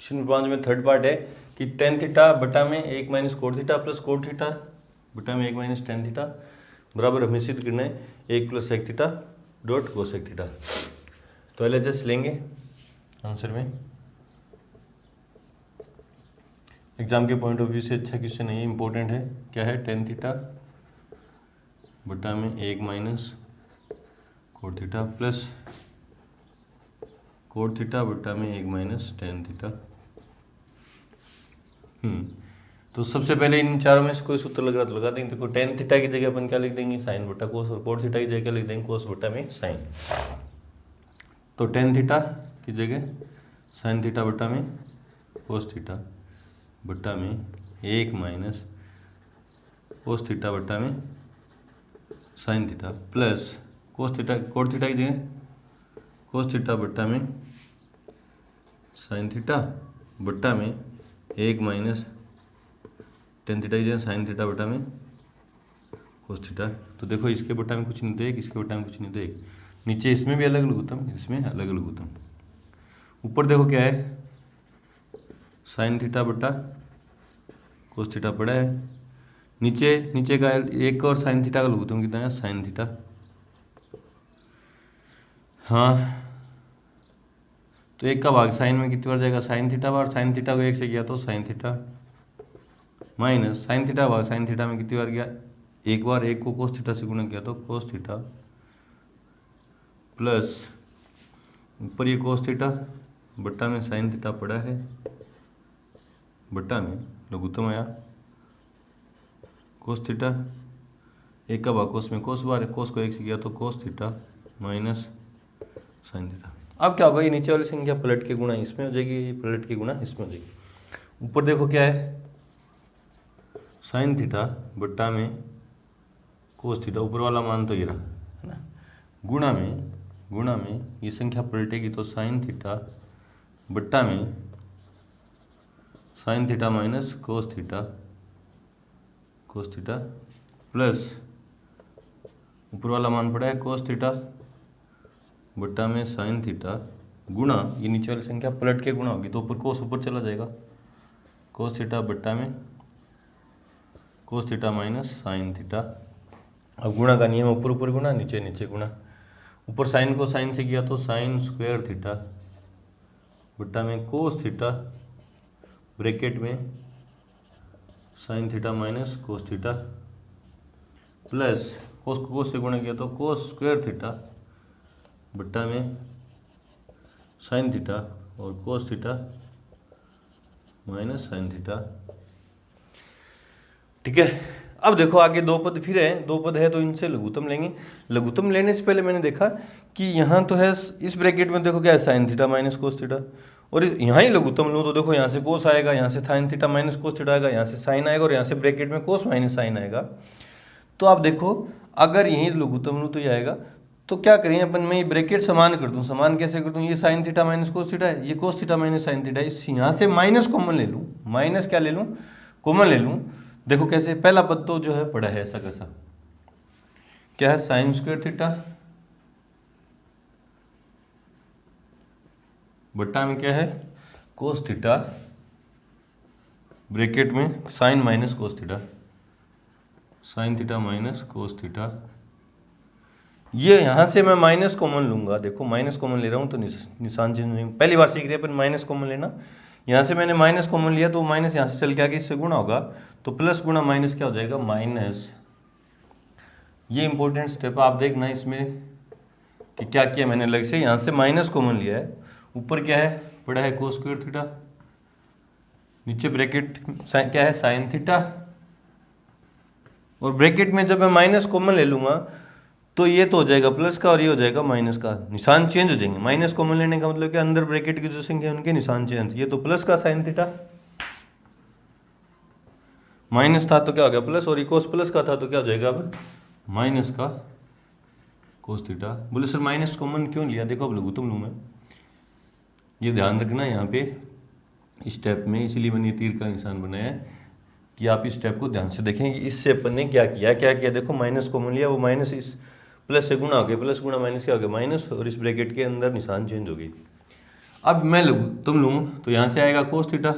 Question 5 में third part है कि टेन थीटा बटा में 1 minus cot theta plus cot theta बटा में 1 माइनस टेन थीटा बराबर हमें सिद्ध करना है 1 plus sec theta dot cosec theta. तो LHS लेंगे आंसर में। एग्जाम के पॉइंट ऑफ व्यू से अच्छा क्वेश्चन है, ये इंपॉर्टेंट है। क्या है? टेन थीटा बटा में 1 minus cot theta plus cot theta बटा में 1 माइनस टेन थीटा। तो सबसे पहले इन चारों में से कोई सूत्र लग रहा तो लगा देंगे। देखो टेन थीटा की जगह अपन क्या लिख देंगे? साइन बटा कोस, और कोट थीटा की जगह क्या लिख देंगे? कोस बटा में साइन। तो टेन थीटा की जगह साइन थीटा बटा में कोस थीटा बटा में 1 माइनस कोस थीटा बटा में sine theta plus cos theta, cot theta की जगह कोस थीटा बटा में साइन थीटा बटा में 1 माइनस टेन थीटा की जगह साइन थीटा बटा में कोस थीटा। तो देखो इसके बटा में कुछ नहीं तो एक, इसके बटा में कुछ नहीं तो एक। नीचे इसमें भी अलग लघुत्तम, इसमें अलग लघुत्तम। ऊपर देखो क्या है? साइन थीटा बटा कोस थीटा पड़ा है। नीचे का एक और साइन थीटा का लघुत्तम कितना है? Sine theta. हाँ, तो एक का भाग साइन में कितनी बार जाएगा? साइन थीटा बार। साइन थीटा को एक से किया तो sine theta minus sine theta भाग साइन थीटा में कितनी बार गया? एक बार। एक को कोस थीटा से गुणा किया तो कोस थीटा प्लस ऊपर ये कोस थीटा बट्टा में साइन थीटा पड़ा है, बट्टा में लघुत्तम आया कोस थीटा। एक का भाग कोस में कोस बार, कोस को एक से किया तो कोस थीटा माइनस साइन थीटा। अब क्या होगा? ये नीचे वाली संख्या पलट के गुणा इसमें हो जाएगी, ये पलट के गुणा इसमें हो जाएगी। ऊपर देखो क्या है? साइन थीटा बट्टा में कोस थीटा, ऊपर वाला मान तो ये रहा है ना, गुणा में ये संख्या पलटेगी तो साइन थीटा बट्टा में sine theta minus cos theta plus ऊपर वाला मान पड़ा है कोस थीटा बट्टा में साइन थीटा गुणा ये नीचे वाली संख्या पलट के गुणा होगी तो ऊपर कोस ऊपर चला जाएगा, कोस थीटा बट्टा में कोस थीटा माइनस साइन थीटा। अब गुणा का नियम, ऊपर ऊपर गुणा, नीचे नीचे गुणा। ऊपर साइन को साइन से किया तो साइन स्क्वायर थीटा बट्टा में कोस थीटा ब्रैकेट में sine theta minus cos theta plus कोस को कोस से गुणा किया तो कोस स्क्वायर थीटा बट्टा में साइन थीटा और कोस थीटा माइनस साइन थीटा। ठीक है। अब देखो आगे दो पद फिर है, दो पद है तो इनसे लघुत्तम लेंगे। लघुत्तम लेने से पहले मैंने देखा कि यहाँ तो है इस ब्रैकेट में देखो क्या है? Sign theta minus cos theta. और यहाँ ही लघुत्तम लूँ तो देखो यहाँ से कोस आएगा, यहाँ से sign theta minus cos theta आएगा, यहाँ से साइन आएगा और यहाँ से ब्रैकेट में कोस माइनस साइन आएगा। तो आप देखो अगर यहीं लघुत्तम लूँ तो ये आएगा। तो क्या करें अपन, मैं ये ब्रैकेट समान कर दूँ। समान कैसे कर दूँ? ये sign theta minus cos theta है, ये कोस थीटा माइनस साइन थीटा है। इस यहाँ से माइनस कॉमन ले लूँ, माइनस क्या ले लूँ? कॉमन ले लूँ। देखो कैसे? पहला पद तो जो है पड़ा है ऐसा कैसा, क्या है? साइन स्क्वायर थीटा बट्टा में क्या है? कोस थीटा ब्रैकेट में sine minus cos theta, sine theta minus cos theta. ये यहां से मैं माइनस कॉमन लूंगा। देखो माइनस कॉमन ले रहा हूं तो निशान चेंज नहीं। पहली बार सीख रहे हैं अपन माइनस कॉमन लेना। यहाँ से मैंने माइनस कॉमन लिया तो माइनस यहाँ से चल के आगे इससे गुणा होगा तो प्लस गुणा माइनस क्या हो जाएगा? माइनस। ये इंपॉर्टेंट स्टेप आप देखना इसमें कि क्या किया मैंने अलग से। यहाँ से माइनस कॉमन लिया है, ऊपर क्या है? पड़ा है कोस स्क्वायर थीटा, नीचे ब्रैकेट क्या है? Sine theta. और ब्रैकेट में जब मैं माइनस कॉमन ले लूंगा तो ये तो हो जाएगा प्लस का और ये हो जाएगा माइनस का। निशान चेंज हो जाएंगे। माइनस कॉमन लेने का मतलब कि अंदर ब्रैकेट की जो संख्या है उनके निशान चेंज। ये तो प्लस का साइन थीटा माइनस था तो क्या हो गया? प्लस। और ये कोस प्लस का था तो क्या हो जाएगा? अब माइनस का कोस थीटा। बोले सर माइनस कॉमन क्यों लिया? देखो अब लघुत्तम लूँ मैं, ये ध्यान रखना यहाँ पे स्टेप में, इसीलिए मैंने तीर का निशान बनाया है कि आप इस स्टेप को ध्यान से देखें। इससे अपन ने क्या किया? देखो माइनस कॉमन लिया, वो माइनस इस प्लस से गुणा हो गया, प्लस गुणा माइनस क्या हो गया? माइनस। और इस ब्रैकेट के अंदर निशान चेंज हो गई। अब मैं तुम लूँ तो यहाँ से आएगा कोस थीटा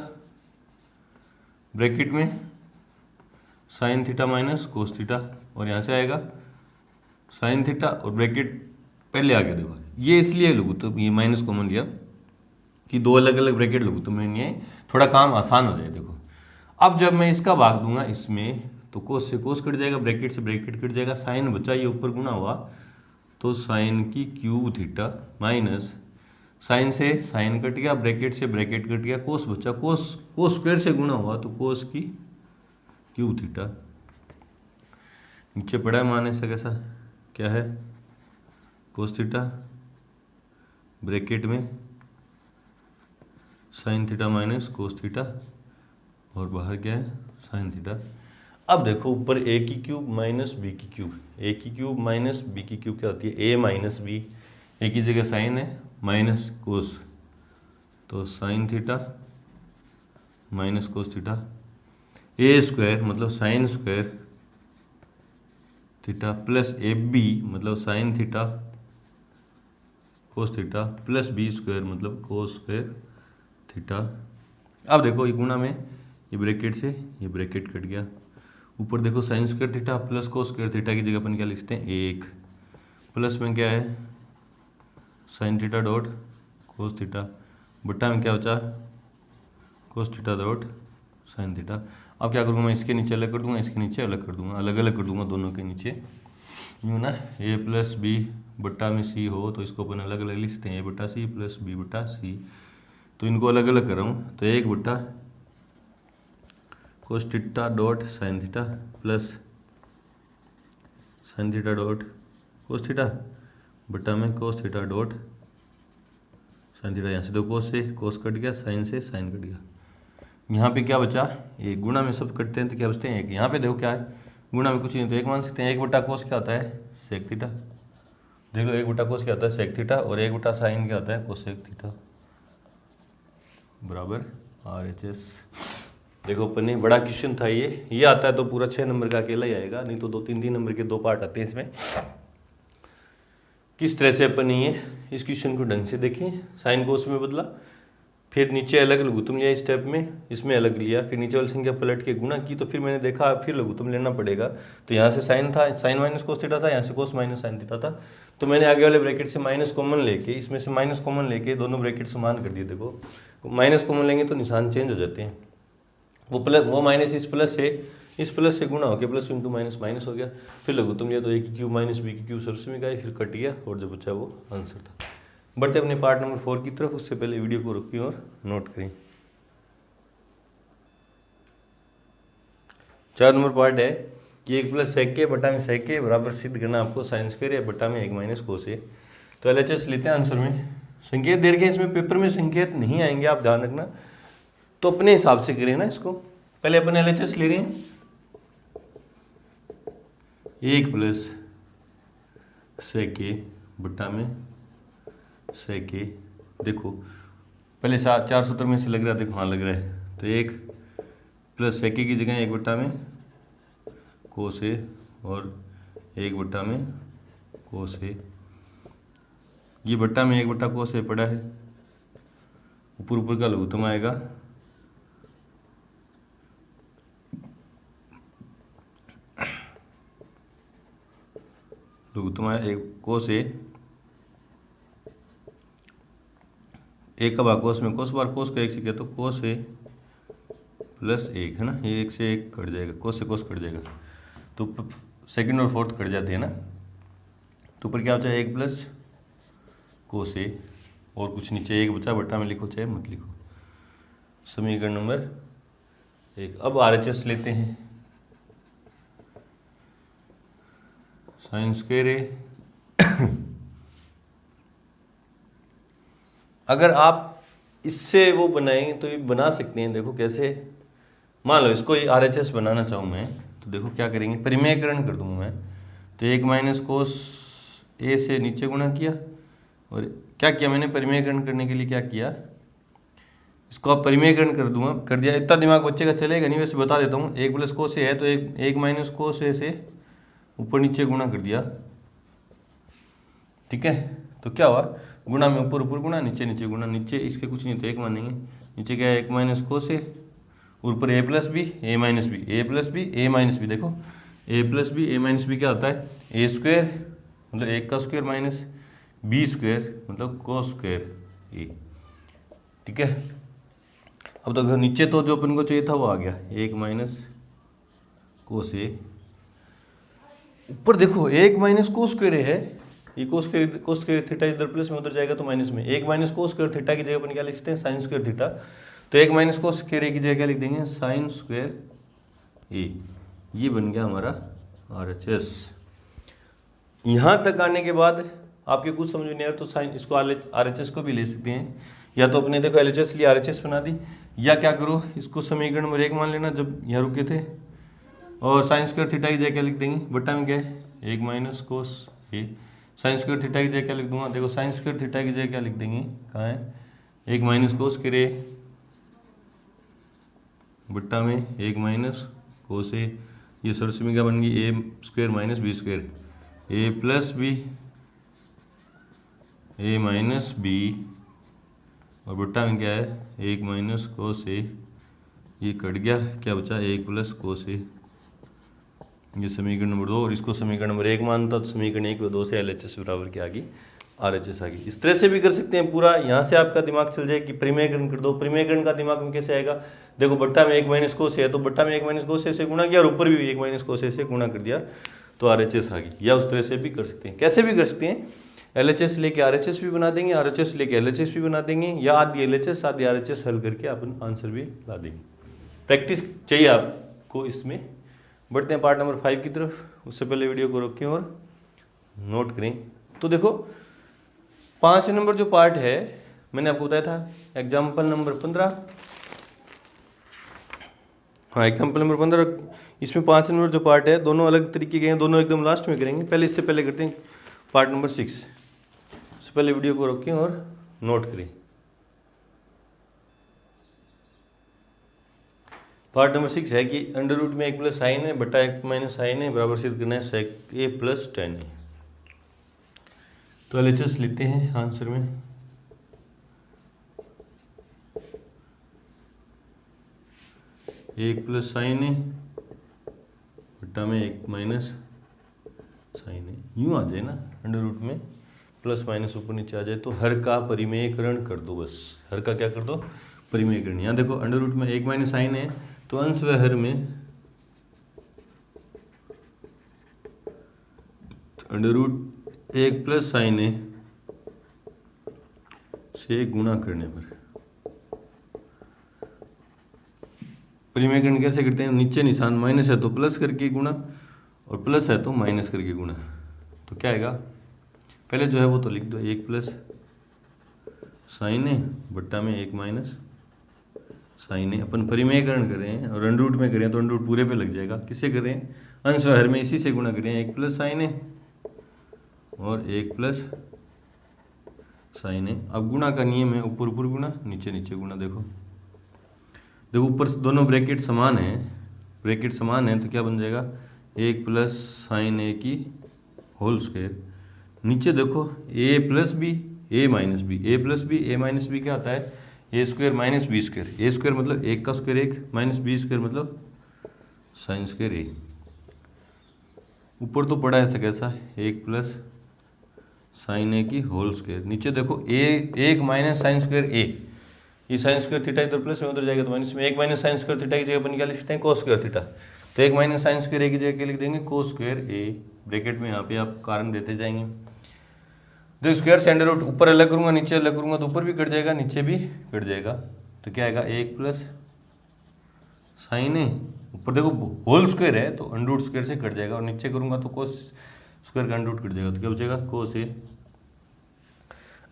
ब्रैकेट में sine theta minus cos theta, और यहाँ से आएगा साइन थीटा और ब्रैकेट पहले आगे देखो, ये इसलिए लगू तो ये माइनस कॉमन लिया कि दो अलग अलग ब्रैकेट लगू तो मैंने थोड़ा काम आसान हो जाए। देखो अब जब मैं इसका भाग दूंगा इसमें तो कोस से कोस कट जाएगा, ब्रैकेट से ब्रैकेट कट जाएगा, साइन बचा, ये ऊपर गुना हुआ तो साइन की क्यूब थीटा माइनस साइन से साइन कट गया, ब्रैकेट से ब्रैकेट कट गया, कोस बचा, कोस स्क्वायर से गुना हुआ तो कोस की क्यूब थीटा। नीचे पड़ा है माने से कैसा क्या है कोस थीटा ब्रैकेट में sine theta minus cos theta और बाहर क्या है साइन थीटा। अब देखो ऊपर ए की क्यूब माइनस बी की क्यूब, ए की क्यूब माइनस बी की क्यूब क्या होती है ए माइनस बी, ए की जगह साइन है माइनस कोस तो sine theta minus cos theta, a square मतलब sine square theta plus a b मतलब sine theta cos theta plus b square मतलब कोस स्क्वायर थीटा। अब देखो ये गुणा में ये ब्रैकेट से ये ब्रैकेट कट गया, ऊपर देखो sine square theta plus cos square theta की जगह अपन क्या लिखते हैं एक, प्लस में क्या है sine theta dot cos theta, बट्टा में क्या बचा cos theta dot sine theta. अब क्या करूँगा मैं इसके नीचे अलग कर दूंगा, इसके नीचे अलग कर दूंगा, अलग अलग कर दूंगा दोनों के नीचे, यूँ ना ए प्लस बी बट्टा में सी हो तो इसको अपन अलग अलग लिख सकते हैं ए बट्टा सी प्लस बी बट्टा सी, तो इनको अलग अलग कर रहा हूँ तो एक बट्टा cos theta dot sign theta plus sine theta dot cos theta बट्टा में cos theta dot sine theta, यहाँ से दो कोस से कोस कट गया, साइन से साइन कट गया, यहाँ पे क्या बचा एक, गुणा में सब कटते हैं तो क्या बचते हैं एक, यहाँ पे देखो क्या है गुणा में कुछ नहीं तो एक मान सकते हैं, एक बट्टा कोस क्या होता है सेक थीटा, देख लो एक बट्टा कोस क्या होता है सेक थीटा और एक बट्टा साइन क्या होता है कोसेक थीटा बराबर RHS। देखो अपन ने बड़ा क्वेश्चन था ये आता है तो पूरा 6 नंबर का अकेला ही आएगा, नहीं तो 2-3 नंबर के 2 पार्ट आते हैं इसमें। किस तरह से अपन ये इस क्वेश्चन को ढंग से देखें, साइन कोस में बदला, फिर नीचे अलग लघुत्तम लिया स्टेप में, इसमें अलग लिया, फिर नीचे वाली संख्या पलट के गुणा की, तो फिर मैंने देखा फिर लघुत्तम लेना पड़ेगा, तो यहाँ से साइन था साइन माइनस कोस थीटा था, यहाँ से कोस माइनस साइन थीटा था, तो मैंने आगे वाले ब्रैकेट से माइनस कॉमन लेके इसमें से माइनस कॉमन लेके दोनों ब्रैकेट समान कर दिए। देखो माइनस कॉमन लेंगे तो निशान चेंज हो जाते हैं, वो माइनस इस प्लस से गुणा हो गया, प्लस इंटू माइनस माइनस हो गया, फिर लघुत्तम लिया तो ए की क्यूब माइनस बी की क्यूब सरस में गए, फिर कट गया और जो बचा वो आंसर था। बढ़ते अपने पार्ट नंबर 4 की तरफ, उससे पहले वीडियो को रोकिए और नोट करें। 4 नंबर पार्ट है कि 1 प्लस सेक के बटा में सेक के बराबर सिद्ध करना आपको साइन स्क्वायर या बटा में 1 माइनस कोस है। तो LHS लेते हैं आंसर में, संकेत दे रखे इसमें पेपर में संकेत नहीं आएंगे आप ध्यान रखना, तो अपने हिसाब से करें ना इसको। पहले अपन LHS ले रहे हैं 1 प्लस सेक के बटा में सेक के, देखो पहले 4 सूत्र में से लग रहा है, देखो हाँ लग रहा है, तो 1 प्लस सेक की जगह 1 बटा में कोस है और 1 बटा में कोस है, ये बट्टा में 1 बटा कोस है पड़ा है, ऊपर का लघुत्तम आएगा लघुत्तम आया 1 कोस है, 1 का भाग कोस में कोस बार कोस का 1 से किया तो कोस है प्लस 1 है ना, ये 1 से 1 कट जाएगा, कोस से कोस कट जाएगा, तो सेकंड और फोर्थ कट जाते हैं ना, तो ऊपर क्या बचा 1 प्लस कोस है और कुछ नीचे 1 बचा, बट्टा में लिखो चाहे मत लिखो। समीकरण नंबर 1। अब RHS लेते हैं, साइन स्क्वायर है अगर आप इससे वो बनाएंगे तो ये बना सकते हैं, देखो कैसे, मान लो इसको RHS बनाना चाहूँ मैं तो देखो क्या करेंगे, परिमेयकरण कर दूंगा मैं, तो 1 माइनस कोस ए से नीचे गुणा किया और क्या किया मैंने परिमेयकरण करने के लिए क्या किया, इसको आप परिमेयकरण कर दिया, इतना दिमाग बच्चे का चलेगा नहीं, वैसे बता देता हूँ। 1 प्लस कोस ए है तो 1 माइनस कोस ए से ऊपर नीचे गुणा कर दिया, ठीक है, तो क्या हुआ गुणा में ऊपर ऊपर गुणा, नीचे नीचे गुणा, नीचे इसके कुछ नहीं तो एक मानेंगे, नीचे क्या है 1 माइनस कोस ए, ऊपर ए plus B A minus B, A plus B A minus B, देखो ए plus B A minus B क्या होता है ए स्क्वायर मतलब 1 का स्क्वायर माइनस बी स्क्वायर मतलब कोस स्क्वायर ए, ठीक है। अब तो नीचे तो जो अपन को चाहिए था वो आ गया 1 माइनस कोस ए, ऊपर देखो 1 माइनस कोस स्क्वायर है, ये कोस स्क्वायर थीटा इधर प्लस में उधर जाएगा तो माइनस में, 1 माइनस कोस स्क्वायर थीटा की जगह अपन क्या लिखते हैं साइन स्क्वायर थीटा, तो 1 माइनस कोस स्क्वायर ए की जगह क्या लिख देंगे साइन स्क्वायर ए, ये बन गया हमारा RHS। यहाँ तक आने के बाद आपके कुछ समझ में नहीं आया तो साइन इसको RHS को भी ले सकते हैं, या तो अपने देखो LHS लिए RHS बना दी, या क्या करो इसको समीकरण नंबर 1 मान लेना जब यहाँ रुके थे, और साइन स्क्वायर थीटा की जगह क्या लिख देंगे बट्टा में क्या है 1 माइनस कोस ए, साइन स्क्वायर थीटा की जगह क्या लिख दूंगा, देखो साइन स्क्वायर थीटा की जगह क्या लिख देंगे कहाँ है 1 माइनस कोस स्क्वायर ए बट्टा में 1 माइनस कोस ए, ये सरसमीका बन गई ए square minus B square, A plus B A minus B और बट्टा में क्या है 1 माइनस कोस ए, ये कट गया क्या बचा 1 प्लस कोस ए, ये समीकरण नंबर 2, और इसको समीकरण नंबर 1 मानता तो समीकरण 1 व 2 से LHS बराबर क्या आ गई RHS आ गई। इस तरह से भी कर सकते हैं पूरा, यहाँ से आपका दिमाग चल जाए कि परिमेयकरण कर दो, परिमेयकरण का दिमाग में कैसे आएगा, देखो बट्टा में 1 माइनस कोस है तो बट्टा में 1 माइनस कोस से गुणा किया और ऊपर भी 1 माइनस कोस से गुणा कर दिया तो RHS आ गई, या उस तरह से भी कर सकते हैं। कैसे भी कर सकते हैं LHS लेके RHS भी बना देंगे, RHS लेके LHS भी बना देंगे, या आदि LHS आदि RHS हल करके अपन आंसर भी ला देंगे। प्रैक्टिस चाहिए आपको इसमें। बढ़ते हैं पार्ट नंबर 5 की तरफ, उससे पहले वीडियो को रोकें और नोट करें। तो देखो 5 नंबर जो पार्ट है मैंने आपको बताया था एग्जाम्पल नंबर 15, हाँ एग्जाम्पल नंबर 15, इसमें 5 नंबर जो पार्ट है दोनों अलग तरीके के हैं, दोनों एकदम लास्ट में करेंगे। पहले इससे पहले करते हैं पार्ट नंबर 6, उससे पहले वीडियो को रोकें और नोट करें। पार्ट नंबर 6 है कि अंडर रूट में 1 प्लस साइन है बटा 1 माइनस साइन है बराबर सिद्ध करना है सेक ए प्लस टेन है। तो LHS लेते हैं आंसर में, एक प्लस साइन है बटा में 1 माइनस साइन है, यूँ आ जाए ना अंडर रूट में प्लस माइनस ऊपर नीचे आ जाए तो हर का परिमेयकरण कर दो, बस हर का क्या कर दो परिमेयकरण। यहाँ देखो अंडर रूट में 1 माइनस साइन है तो अंश व हर में अंडर रूट 1 प्लस साइन है से गुणा करने पर परिमेयकरण कैसे करते हैं, नीचे निशान माइनस है तो प्लस करके गुणा और प्लस है तो माइनस करके गुणा, तो क्या आएगा पहले जो है वो तो लिख दो 1 प्लस साइन है बट्टा में 1 माइनस साइन है। अपन परिमेयकरण कर रहे हैं और अंडर रूट में करें तो अंडर रूट पूरे पे लग जाएगा, किससे कर रहे हैं अंश व हर में इसी से गुणा करें, 1 प्लस साइन है और 1 प्लस साइन है। अब गुणा का नियम है ऊपर ऊपर गुणा नीचे नीचे गुणा, देखो देखो ऊपर दोनों ब्रैकेट समान है, ब्रैकेट समान है तो क्या बन जाएगा 1 प्लस साइन ए की होल स्क्वायर, नीचे देखो ए plus B A minus B, A plus B A minus B क्या होता है ए square minus B square, A square मतलब 1 का स्क्वायर 1 माइनस बी स्क्वायर मतलब साइन स्क्वायर ए। ऊपर तो पड़ा है ऐसा कैसा 1 प्लस साइन ए की होल स्क्वायर, नीचे देखो ए 1 माइनस साइन स्क्वायर ए, ये साइन स्क्वायर थीटा इधर प्लस में उधर जाएगा तो माइनस में, 1 माइनस साइन स्क्वायर थीटा की जगह अपन क्या लिखते हैं कोस स्क्वायर थीटा, तो 1 माइनस साइन स्क्वायर ए की जगह क्या लिख देंगे कोस स्क्वायर ए, ब्रैकेट में यहाँ पे आप कारण देते जाएंगे। जो स्क्वायर से अंडर रूट ऊपर अलग करूंगा नीचे अलग करूंगा तो ऊपर भी कट जाएगा नीचे भी कट जाएगा, तो क्या आएगा 1 प्लस साइन है, ऊपर देखो होल स्क्वायर है तो अंडर रूट स्क्वायर से कट जाएगा और नीचे करूंगा तो कोस स्क्वायर का अंडर रूट कट जाएगा, तो क्या बचेगा कोस ए।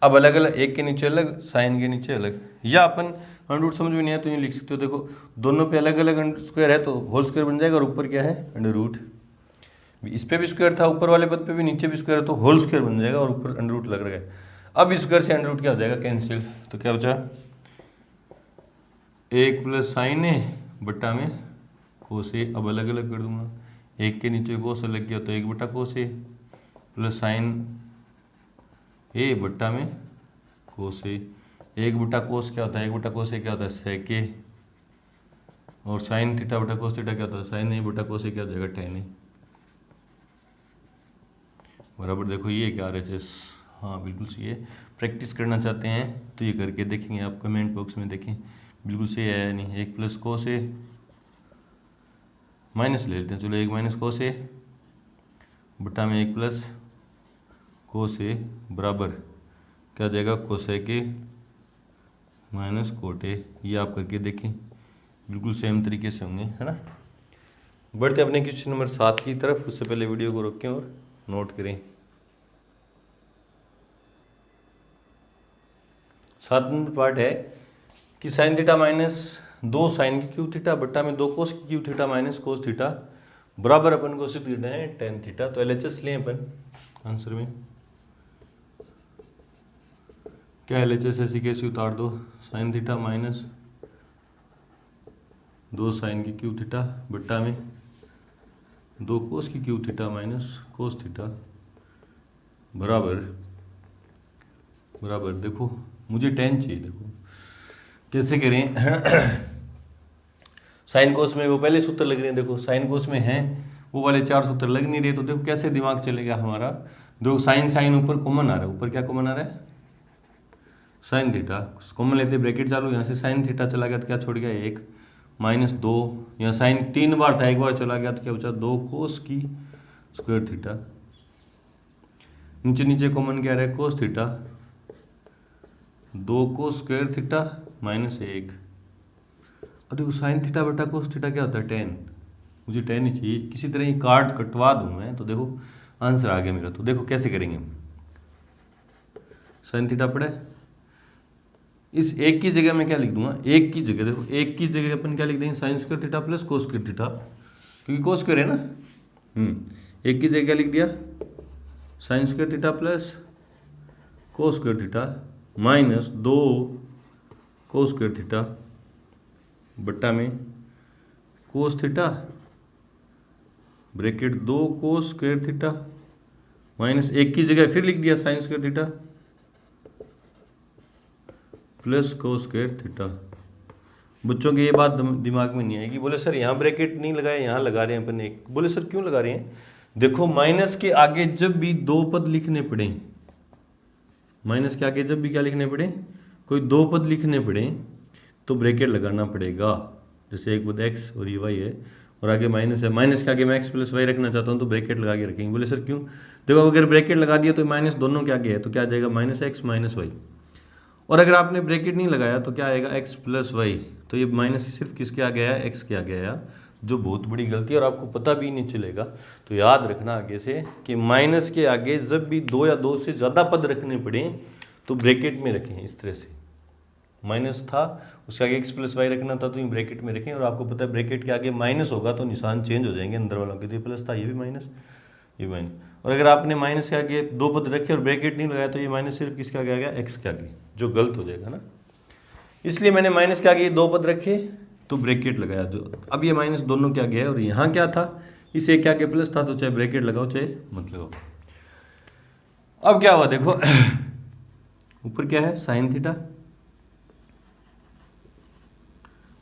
अब अलग अलग एक के नीचे अलग साइन के नीचे अलग, या अपन अंडर रूट समझ में नहीं आया तो यूँ लिख सकते हो, देखो दोनों पे अलग अलग स्क्वायर है तो होल स्क्वायर बन जाएगा और ऊपर क्या है अंडर रूट, इस पे भी स्क्वायर था ऊपर वाले पद पे भी नीचे भी स्क्वायर है तो होल स्क्वायर बन जाएगा और ऊपर अंडर रूट लग रहा है। अब इस स्क्वायर से अंडर रूट क्या हो जाएगा कैंसिल, तो क्या बचा 1 प्लस साइन ए बट्टा में कोस ए, अब अलग अलग कर दूंगा, 1 के नीचे कोस अलग किया तो 1 बटा कोस ए प्लस साइन ए बट्टा में कोस ए, 1/cos क्या होता है, 1/cos ए क्या होता है sec ए, और साइन थीटा बटा कोस थीटा क्या होता है साइन ए बटा कोस ए, क्या हो जाएगा tan ए, बराबर। देखो ये क्या RHS, हाँ बिल्कुल सही है। प्रैक्टिस करना चाहते हैं तो ये करके देखेंगे आप, कमेंट बॉक्स में देखें बिल्कुल सही है या नहीं। 1+cos ए माइनस ले लेते हैं, चलो 1 - cos ए बटा में 1+cos ए बराबर क्या हो जाएगा cosec ए माइनस cot ए। ये आप करके देखें, बिल्कुल सेम तरीके से होंगे, है ना। बढ़ते अपने क्वेश्चन नंबर 7 की तरफ। उससे पहले वीडियो को रोकें और नोट करें। 7 नंबर पार्ट है कि साइन थीटा माइनस 2 साइन की क्यू थीटा बट्टा में 2 कोस की Q theta minus cos theta बराबर अपन को सिद्ध करना है tan थीटा। तो LHS लें अपन आंसर में, क्या LHS ऐसी कैसी उतार दो, साइन थीटा माइनस 2 साइन की क्यू थीटा बट्टा में 2 कोस की Q theta minus cos theta बराबर देखो मुझे tan चाहिए, देखो कैसे करें। साइन कोस में वो पहले सूत्र लग रहे हैं, देखो साइन कोस में हैं वो वाले 4 सूत्र लग नहीं रहे, तो देखो कैसे दिमाग चलेगा हमारा। दो साइन ऊपर कॉमन आ रहा है, ऊपर क्या कॉमन आ रहा है साइन थीटा, कॉमन लेते ब्रैकेट चालू, यहाँ से साइन थीटा चला गया तो क्या छोड़ गया 1 माइनस 2, यहाँ साइन 3 बार था, एक बार चला गया तो क्या बचा 2 कोस की स्क्वायर थीटा, नीचे कॉमन क्या रहा है cos theta, 2 cos square theta minus 1। और देखो साइन थीटा बटा कोस थीटा क्या होता है tan, मुझे tan ही चाहिए, किसी तरह ये काट कटवा दूं मैं तो देखो आंसर आ गया मेरा। तो देखो कैसे करेंगे, साइन थीटा पड़े इस एक की जगह मैं क्या लिख दूंगा, एक की जगह देखो एक की जगह अपन क्या लिख देंगे sign square theta plus cos square theta, क्योंकि कोस स्क्वायर है ना। एक की जगह क्या लिख दिया sign square theta plus cos square theta minus 2 cos square theta बट्टा में कोस theta bracket 2 cos square theta minus एक की जगह फिर लिख दिया sign square theta plus cos square theta. बच्चों की ये बात दिमाग में नहीं आएगी, बोले सर यहाँ ब्रैकेट नहीं लगाए यहाँ लगा रहे हैं अपन एक, बोले सर क्यों लगा रहे हैं, देखो माइनस के आगे जब भी 2 पद लिखने पड़े, माइनस के आगे जब भी क्या लिखने पड़े कोई 2 पद लिखने पड़े तो ब्रैकेट लगाना पड़ेगा। जैसे एक पद x और ये y है और आगे माइनस है, माइनस के आगे मैं x प्लस y रखना चाहता हूँ तो ब्रैकेट लगा के रखेंगे। बोले सर क्यों, देखो अगर ब्रैकेट लगा दिया तो माइनस दोनों के आगे है तो क्या आ जाएगा माइनस x माइनस y, और अगर आपने ब्रैकेट नहीं लगाया तो क्या आएगा x प्लस वाई, तो ये माइनस सिर्फ किसके आगे आया x के आगे आया, जो बहुत बड़ी गलती है और आपको पता भी नहीं चलेगा। तो याद रखना आगे से कि माइनस के आगे जब भी 2 या 2 से ज़्यादा पद रखने पड़े तो ब्रैकेट में रखें। इस तरह से माइनस था उसके आगे x प्लस वाई रखना था तो ये ब्रैकेट में रखें, और आपको पता है ब्रैकेट के आगे माइनस होगा तो निशान चेंज हो जाएंगे अंदर वालों के, तो ये प्लस था ये भी माइनस ये माइनस, और अगर आपने माइनस के आगे 2 पद रखे और ब्रैकेट नहीं लगाया तो ये माइनस सिर्फ किसके आगे आ गया x के आगे, जो गलत हो जाएगा ना। इसलिए मैंने माइनस के आगे 2 पद रखे तो ब्रैकेट लगाया, जो अब ये माइनस दोनों के आगे है और यहाँ क्या था इस एक के आगे प्लस था, तो चाहे ब्रैकेट लगाओ चाहे मत लगाओ। अब क्या हुआ देखो ऊपर क्या है साइन थीटा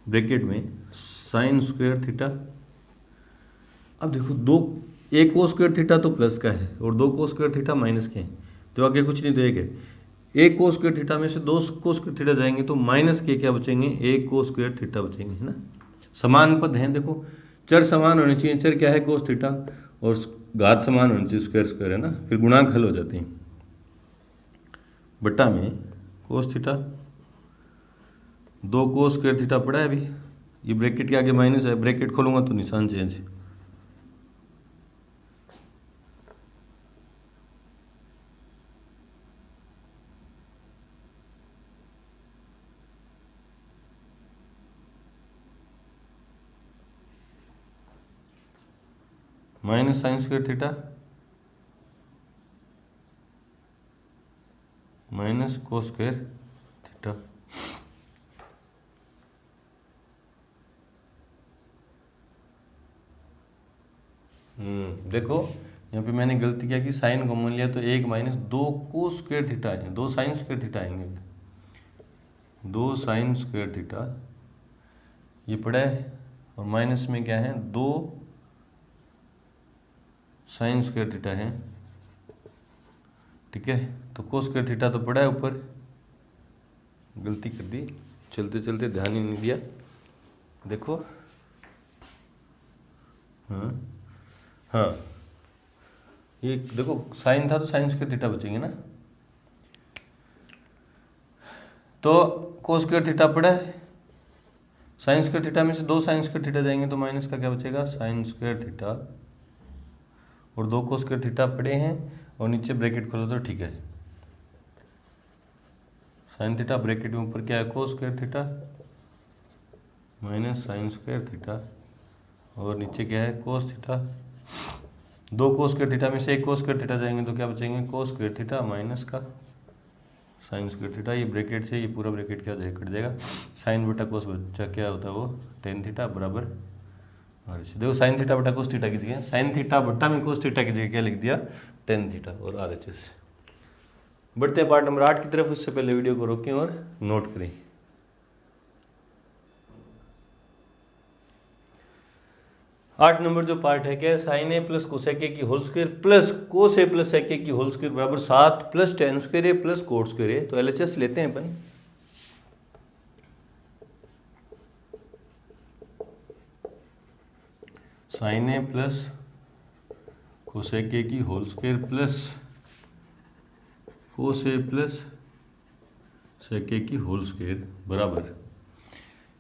ब्रैकेट में साइन स्क्वायर थीटा, अब देखो एक कोस स्क्वायर थीटा तो प्लस का है और 2 कोस स्क्वायर थीटा माइनस के हैं, तो आगे कुछ नहीं तो एक है, एक कोस स्क्वायर थीटा में से 2 कोस स्क्वायर थीटा जाएंगे तो माइनस के क्या बचेंगे एक कोस स्क्वायर थीटा बचेंगे, है ना। समान पद हैं, देखो चर समान होने चाहिए, चर क्या है कोस थीटा और घात समान होनी चाहिए स्क्वायर स्क्वायर, है ना, फिर गुणांक हल हो जाते हैं। बट्टा में cos theta 2 cos square theta पड़ा है, अभी ये ब्रैकेट के आगे माइनस है, ब्रैकेट खोलूंगा तो निशान चेंज है, minus sign square theta minus cos square theta. देखो यहाँ पे मैंने गलती किया कि साइन कॉमन लिया तो 1 - 2 कोस स्क्वायर थीटा है, 2 साइन स्क्वायर थीटा आएंगे, 2 साइन स्क्वायर थीटा ये पड़ा है, और माइनस में क्या है 2 साइन स्क्वायर थीटा है, ठीक है। तो कोस स्क्वायर थीटा तो पड़ा है ऊपर, गलती कर दी चलते चलते, ध्यान ही नहीं दिया। देखो हाँ हाँ, ये देखो साइन था तो साइन स्क्वायर थीटा बचेंगे ना, तो कोस स्क्वायर थीटा पड़ा है, साइन स्क्वायर थीटा में से 2 साइन स्क्वायर थीटा जाएंगे तो माइनस का क्या बचेगा साइन स्क्वायर थीटा, और 2 कोस स्क्वायर थीटा पड़े हैं और नीचे ब्रैकेट खोलो तो ठीक है, साइन थीटा ब्रैकेट में ऊपर क्या है cos square theta minus sign square theta, और नीचे क्या है cos theta. 2 cos square theta में से 1 कोस स्क्वायर थीटा जाएंगे तो क्या बचेंगे कोस स्क्वायर थीटा माइनस का साइन स्क्वायर थीटा। ये ब्रैकेट से ये पूरा ब्रैकेट क्या हो जाएगा कट जाएगा, साइन बटा कोस बचा क्या होता है वो टेन थीटा बराबर देखो साइन थीटा बटा कोस थीटा की जगह साइन थीटा बटा में कोस थीटा की जगह क्या लिख दिया टेन थीटा और RHS। बढ़ते हैं पार्ट नंबर 8 की तरफ, उससे पहले वीडियो को रोकें और नोट करें। आठ नंबर जो पार्ट है क्या है साइन ए प्लस कोसेक ए की whole square plus cos a plus sec a की होल स्क्वायर बराबर 7 plus ten square A plus cot square a. तो LHS लेते हैं अपन, साइन ए प्लस कोसेक ए की whole square plus cos a plus sec a की whole square बराबर,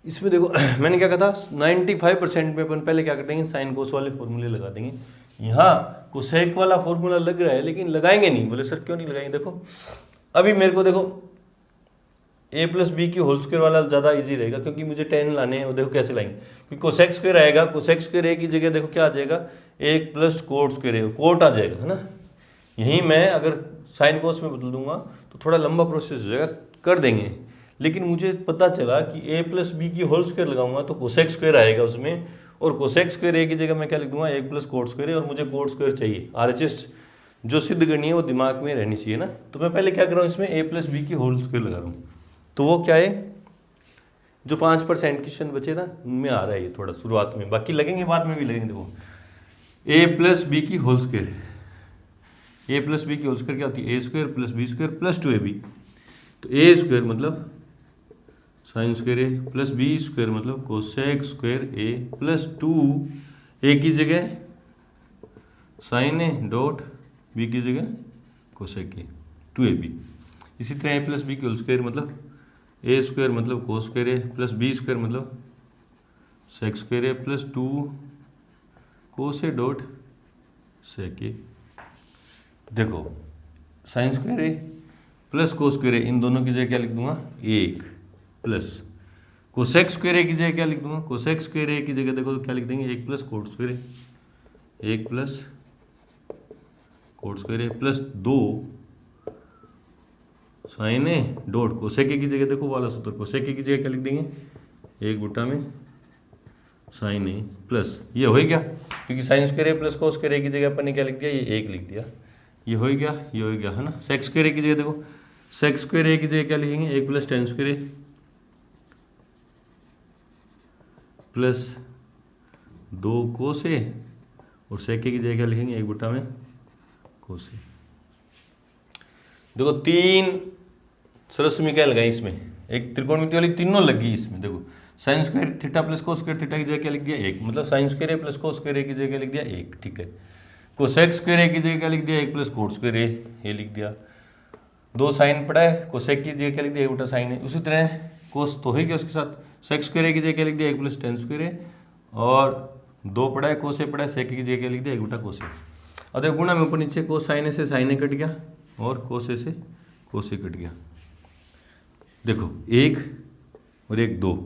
इसमें देखो मैंने क्या कहा था 95% में अपन पहले क्या कर देंगे साइन कोस वाले फॉर्मूले लगा देंगे। यहाँ कोसेक वाला फॉर्मूला लग रहा है लेकिन लगाएंगे नहीं, बोले सर क्यों नहीं लगाएंगे। देखो अभी मेरे को देखो a प्लस बी की होल स्क्वायर वाला ज़्यादा इजी रहेगा क्योंकि मुझे 10 लाने हैं, और देखो कैसे लाएंगे क्योंकि कोसेक स्क्वायर आएगा, कोसेक स्क्वायर ए की जगह देखो क्या आ जाएगा 1 प्लस कोट स्क्वायर ए, कोट आ जाएगा है ना। यहीं मैं अगर साइन कोस में बदल दूंगा तो थोड़ा लंबा प्रोसेस हो जाएगा, कर देंगे। लेकिन मुझे पता चला कि a प्लस बी की होल स्क्वायर लगाऊंगा तो कोसेक स्क्वायर आएगा उसमें, और कोसेक स्क्वायर ए की जगह मैं क्या लिख दूंगा 1 प्लस कोट स्क्वायर, और मुझे कोट स्क्वायर चाहिए। RHS जो सिद्ध करनी है वो दिमाग में रहनी चाहिए ना। तो मैं पहले क्या कर रहा हूँ इसमें a प्लस बी की होल स्क्वायर लगा रहा हूँ, तो वो क्या है जो 5% क्वेश्चन बचे ना उनमें आ रहा है ये थोड़ा शुरुआत में, बाकी लगेंगे बाद में भी लगेंगे। देखो a प्लस बी की whole square, a plus b की होल स्क्वायर क्या होती है a square plus b square plus 2ab। तो a स्क्वायर मतलब साइन स्क्वायर ए प्लस बी स्क्वायर मतलब cosec square A plus 2 a की जगह साइन ए डॉट बी की जगह कोसेक ए 2ab। इसी तरह ए प्लस बी की होल स्क्वायर मतलब ए स्क्वायर मतलब कोस स्क्वायर ए प्लस बी स्क्वायर मतलब sec square A plus 2 cos a dot sec a. देखो sine square A plus cos square a इन दोनों की जगह क्या लिख दूंगा 1 प्लस कोसेक स्क्वायर ए की जगह क्या लिख दूंगा कोसेक स्क्वायर ए की जगह देखो तो क्या लिख देंगे 1 plus cot square a 1 plus cot square A plus 2 sine a dot cosec ए की जगह देखो वाला सूत्र कोसेक ए की जगह क्या लिख देंगे 1 बटा में साइन ए प्लस ये हो गया क्योंकि साइन स्क्वायर ए प्लस कोस स्क्वायर ए की जगह अपन ने क्या लिख दिया ये 1 लिख दिया, ये हो गया ये हो गया है ना। सेक स्क्वायर ए की जगह देखो सेक स्क्वायर ए की जगह क्या लिखेंगे 1 प्लस टेन स्क्वायर ए प्लस 2 कोस ए, और सेक ए की जगह क्या लिखेंगे 1 बटा में कोस ए। देखो 3 सरस्मिकाएं लगाई इसमें, एक त्रिकोणमिति वाली तीनों लगी इसमें। देखो sine square theta plus cos square theta की जगह क्या लिख दिया 1, मतलब साइन स्क्वायर ए प्लस कोस स्क्वायर ए की जगह क्या लिख दिया 1, ठीक है। कोसेक स्क्वायर ए की जगह क्या लिख दिया 1 प्लस कोट स्क्वायर ए, ये लिख दिया। 2 साइन पड़ा है कोसेक की जगह क्या लिख दिया 1 बटा साइन है। उसी तरह कोस तो है क्या उसके साथ सेक स्क्वायर ए की जगह क्या लिख दिया 1 प्लस टेन स्क्वायर ए, और 2 पड़ा है कोस ए पड़ा है सेक की जगह क्या लिख दिया 1 बटा कोस ए। और देखो गुणा में ऊपर नीचे कोस साइन ए से साइन ए कट गया और कोस ए से कोस ए कट गया। देखो 1 और 1 2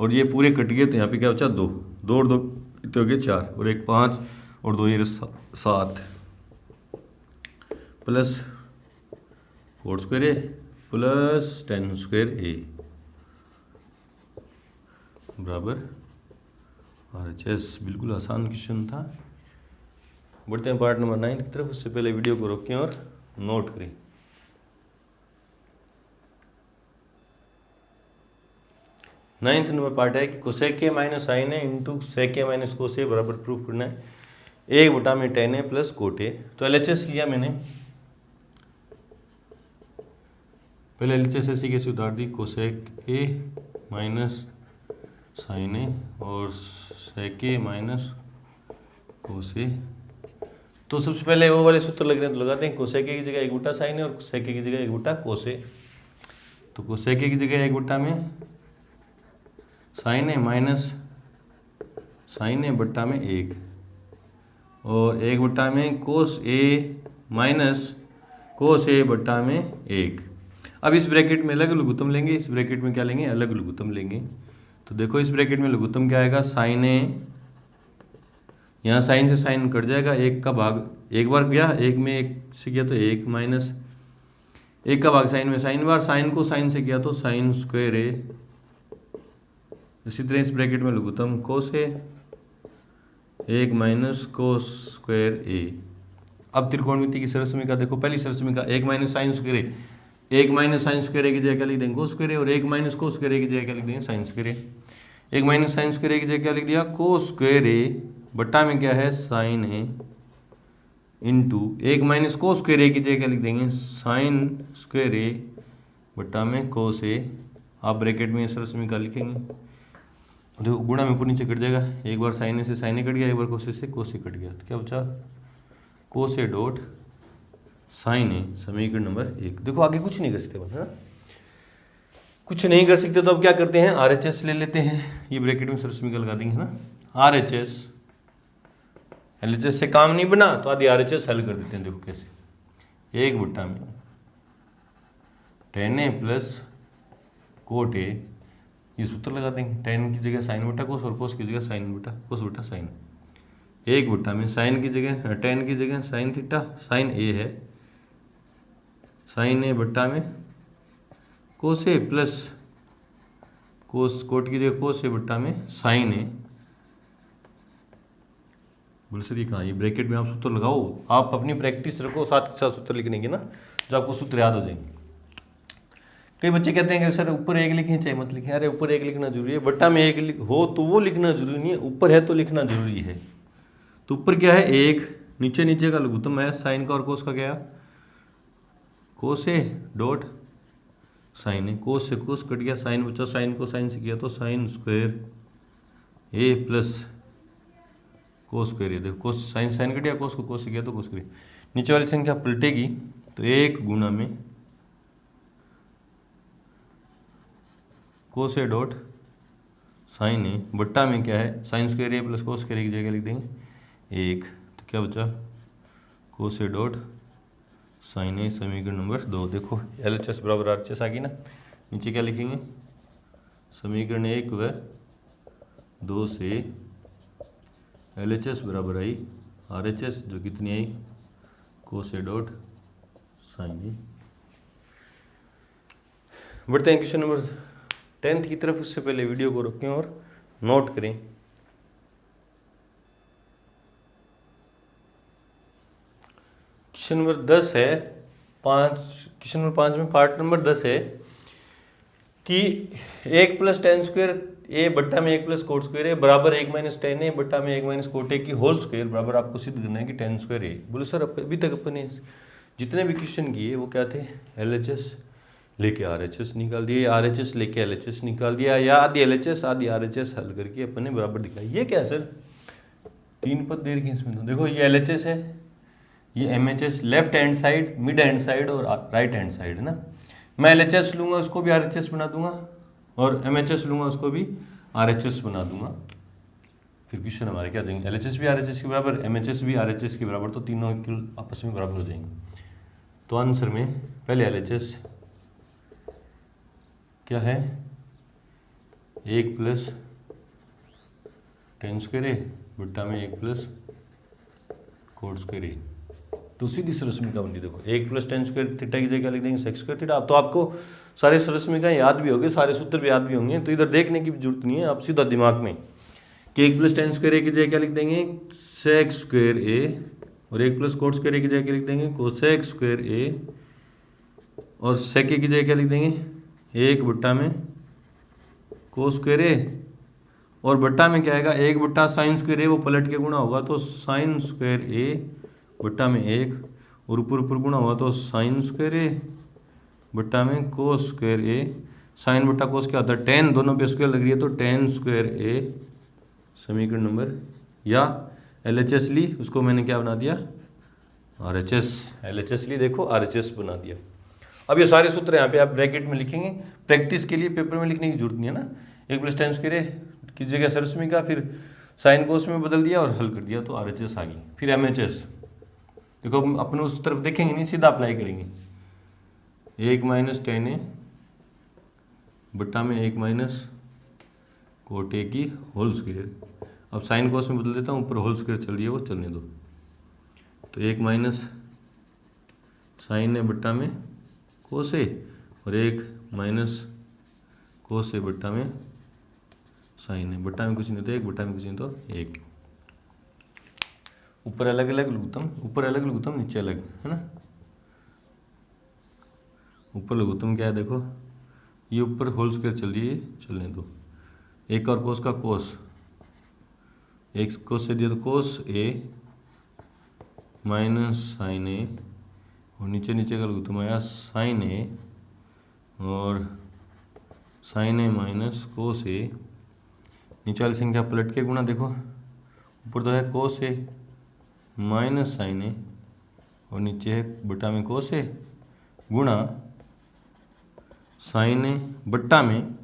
और ये पूरे कट गए तो यहाँ पे क्या बचा 2 2 और 2 कितने हो गए 4 और 1 5 और 2 ये 7 प्लस कोट स्क्वायर ए प्लस टेन स्क्वायर ए बराबर RHS। बिल्कुल आसान क्वेश्चन था। बढ़ते हैं पार्ट नंबर 9 की तरफ, उससे पहले वीडियो को रोकें और नोट करें। 9th नंबर पार्ट है कि cosec A minus sine a into sec a minus cos a बराबर प्रूफ करना है 1/tan ए प्लस कोट ए। तो LHS लिया मैंने, पहले LHS ऐसी कैसे उतार दी, कोसेक ए माइनस साइन ए और सेक ए माइनस कोस ए। तो सबसे पहले वो वाले सूत्र लग रहे हैं तो लगाते हैं, कोसेक ए की जगह 1/sin ए और सेक ए की जगह 1/cos ए। तो कोसेक ए की जगह 1 में साइन ए माइनस साइन ए बट्टा में 1 और 1 में कोस ए माइनस कोस ए बट्टा में 1। अब इस ब्रैकेट में अलग लघुत्तम लेंगे, इस ब्रैकेट में क्या लेंगे, अलग लघुत्तम लेंगे। तो देखो इस ब्रैकेट में लघुत्तम क्या आएगा, साइन ए, यहाँ साइन से साइन कट जाएगा, 1 का भाग एक बार गया, 1 में 1 से गया तो 1 माइनस 1 का भाग साइन में साइन बार, साइन को साइन से किया तो साइन स्क्वायर ए। इसी तरह इस ब्रैकेट में लघुत्तम कोस ए 1 माइनस कोस स्क्वायर ए। अब त्रिकोणमिति की सरसमिका देखो, पहली सरसमिका 1 minus sign square a, 1 minus sign square ए की जगह क्या लिख देंगे, कोस स्क्वायर ए, और 1 माइनस कोस स्क्वायर ए की जगह क्या लिख देंगे, sign square a. 1 minus sign square ए की जगह क्या लिख दिया, कोस स्क्वायर ए बट्टा में क्या है, sine a into 1 minus cos square ए की जगह क्या लिख देंगे, साइन स्क्वायर ए बट्टा में कोस ए। आप ब्रैकेट में सरसमिका लिखेंगे, देखो गुणा में ऊपर नीचे कट जाएगा, एक बार साइन ए से साइन ए कट गया, एक बार कोस ए से कोस ए कट गया, तो क्या बचा, कोस ए डॉट साइन ए, समीकरण नंबर 1। देखो आगे कुछ नहीं कर सकते है ना, कुछ नहीं कर सकते तो अब क्या करते हैं, RHS ले लेते हैं, ये ब्रैकेट में सरसमिका लगा देंगे है ना। RHS LHS से काम नहीं बना तो आदि RHS हल कर देते हैं। देखो कैसे, 1 में tan ए प्लस कोट ए, ये सूत्र लगा देंगे, tan की जगह साइन बटा कोस और कोस की जगह साइन बटा कोस बटा साइन। 1 में साइन की जगह tan की जगह साइन थीटा, साइन ए है, साइन ए बट्टा में कोस ए प्लस कोस कोट की जगह कोस ए बट्टा में साइन ए। बोले सर ये कहाँ, ये ब्रैकेट में आप सूत्र लगाओ, आप अपनी प्रैक्टिस रखो, साथ के साथ सूत्र लिखने की ना, जो आपको सूत्र याद हो जाएंगे। कई बच्चे कहते हैं कि सर ऊपर 1 लिखें चाहे मत लिखें, अरे ऊपर 1 लिखना जरूरी है, बट्टा में 1 हो तो वो लिखना जरूरी नहीं है, ऊपर है तो लिखना जरूरी है। तो ऊपर क्या है 1, नीचे नीचे का लघुत्तम है साइन का और कोस का, क्या कोस ए डॉट साइन ए, कोस से कोस कट गया, साइन बचा, साइन को साइन से किया तो साइन स्क्वायर ए प्लस कोस स्क्वायर ए। देखो कोस साइन साइन कट गया, कोस को कोस से किया तो कोस स्क्वायर। नीचे वाली संख्या पलटेगी तो 1 गुना में कोस ए डॉट साइन ए बट्टा में क्या है, साइन स्क्वायर ए प्लस कोस स्क्वायर ए की जगह लिख देंगे 1, तो क्या बचा, कोस ए डॉट साइन ए, समीकरण नंबर 2। देखो LHS बराबर RHS आ गई ना, नीचे क्या लिखेंगे, समीकरण 1 व 2 से LHS बराबर आई RHS, जो कितनी आई, कोस ए डॉट साइन ए। बढ़ते हैं क्वेश्चन नंबर 10th की तरफ। उससे पहले वीडियो को रोकें और नोट करें। क्वेश्चन नंबर 10 है, क्वेश्चन नंबर 5 में पार्ट नंबर 10 है कि 1 प्लस tan स्क्वायर ए बट्टा में 1 प्लस कोट स्क्वायर ए बराबर 1 माइनस tan ए बट्टा में 1 माइनस कोट ए की होल स्क्वायर बराबर आपको सिद्ध करना है कि tan स्क्वायर ए। बोले सर अभी तक अपने जितने भी क्वेश्चन किए वो क्या थे, LHS लेके RHS निकाल दिए, RHS लेके LHS निकाल दिया, या आदि LHS आदि RHS हल करके अपने बराबर दिखाई। ये क्या है सर, 3 पद दे रखे इसमें, तो देखो ये LHS है, ये MHS, left hand side, mid hand side और राइट हैंड साइड है ना। मैं LHS लूंगा उसको भी RHS बना दूंगा, और MHS लूंगा उसको भी RHS बना दूंगा। फिर क्वेश्चन हमारे क्या देंगे, LHS भी RHS के बराबर, MHS भी RHS के बराबर, तो तीनों आपस में बराबर हो जाएंगे। तो आंसर में पहले LHS क्या है, 1 प्लस tan स्क्वायर ए बट्टा में 1 प्लस कोट स्क्वायर ए, तो सीधी सरसमिका बनती। देखो 1 प्लस tan स्क्वायर थीटा की जगह लिख देंगे sec स्क्वायर थीटा। अब तो आपको सारे सरसमिका याद भी होंगे, सारे सूत्र भी याद भी होंगे, तो इधर देखने की जरूरत नहीं है, आप सीधा दिमाग में कि 1 प्लस tan स्क्वायर ए की जगह क्या लिख देंगे, sec स्क्वायर ए, और 1 प्लस कोट स्क्वायर ए की जगह लिख देंगे कोसेक स्क्वायर ए, और sec ए की जगह क्या लिख देंगे 1 बट्टा में कोस स्क्वायर ए, और बट्टा में क्या आएगा, 1 बट्टा साइन स्क्वायर ए, वो पलट के गुणा होगा तो साइन स्क्वायर ए बट्टा में 1, और ऊपर ऊपर गुणा होगा तो साइन स्क्वायर ए बट्टा में कोस स्क्वायर ए। साइन बट्टा कोस क्या होता है, टेन, दोनों पे स्क्वायर लग रही है तो टेन स्क्वायर ए, समीकरण नंबर, या LHS ली, उसको मैंने क्या बना दिया, RHS। LHS ली, देखो RHS बना दिया। अब ये सारे सूत्र यहाँ पे आप ब्रैकेट में लिखेंगे, प्रैक्टिस के लिए पेपर में लिखने की जरूरत नहीं है ना। 1 + tan स्क्वायर ए की जगह सरस्मी का, फिर साइन कोस में बदल दिया और हल कर दिया तो RHS आ गई। फिर MHS, देखो अपने उस तरफ देखेंगे नहीं, सीधा अप्लाई करेंगे। 1 - tan ए बट्टा में 1 - cot ए की होल स्क्वायर। अब साइन कोस में बदल देता हूँ, ऊपर होल स्क्वायर चल रही है, वो चलने दो। तो 1 - साइन ए बट्टा में कोस ए, और 1 - कोस ए बट्टा में साइन ए। बट्टा में कुछ नहीं तो 1, बट्टा में कुछ नहीं तो 1। ऊपर अलग अलग लघुत्तम, ऊपर अलग लघुत्तम, नीचे अलग, है ना। ऊपर लघुत्तम क्या है, देखो ये ऊपर होल स्क्वायर चल रही है, चलने दो। 1 और कोस का कोस, 1 कोस से दिया तो कोस ए माइनस साइन ए, और नीचे नीचे का लघुत्तम आया साइन ए, और साइन ए माइनस कोस ए। नीचे वाली संख्या पलट के गुणा, देखो ऊपर तो है कोस ए माइनस साइन ए, और नीचे है बट्टा में कोस ए गुणा साइन ए बट्टा में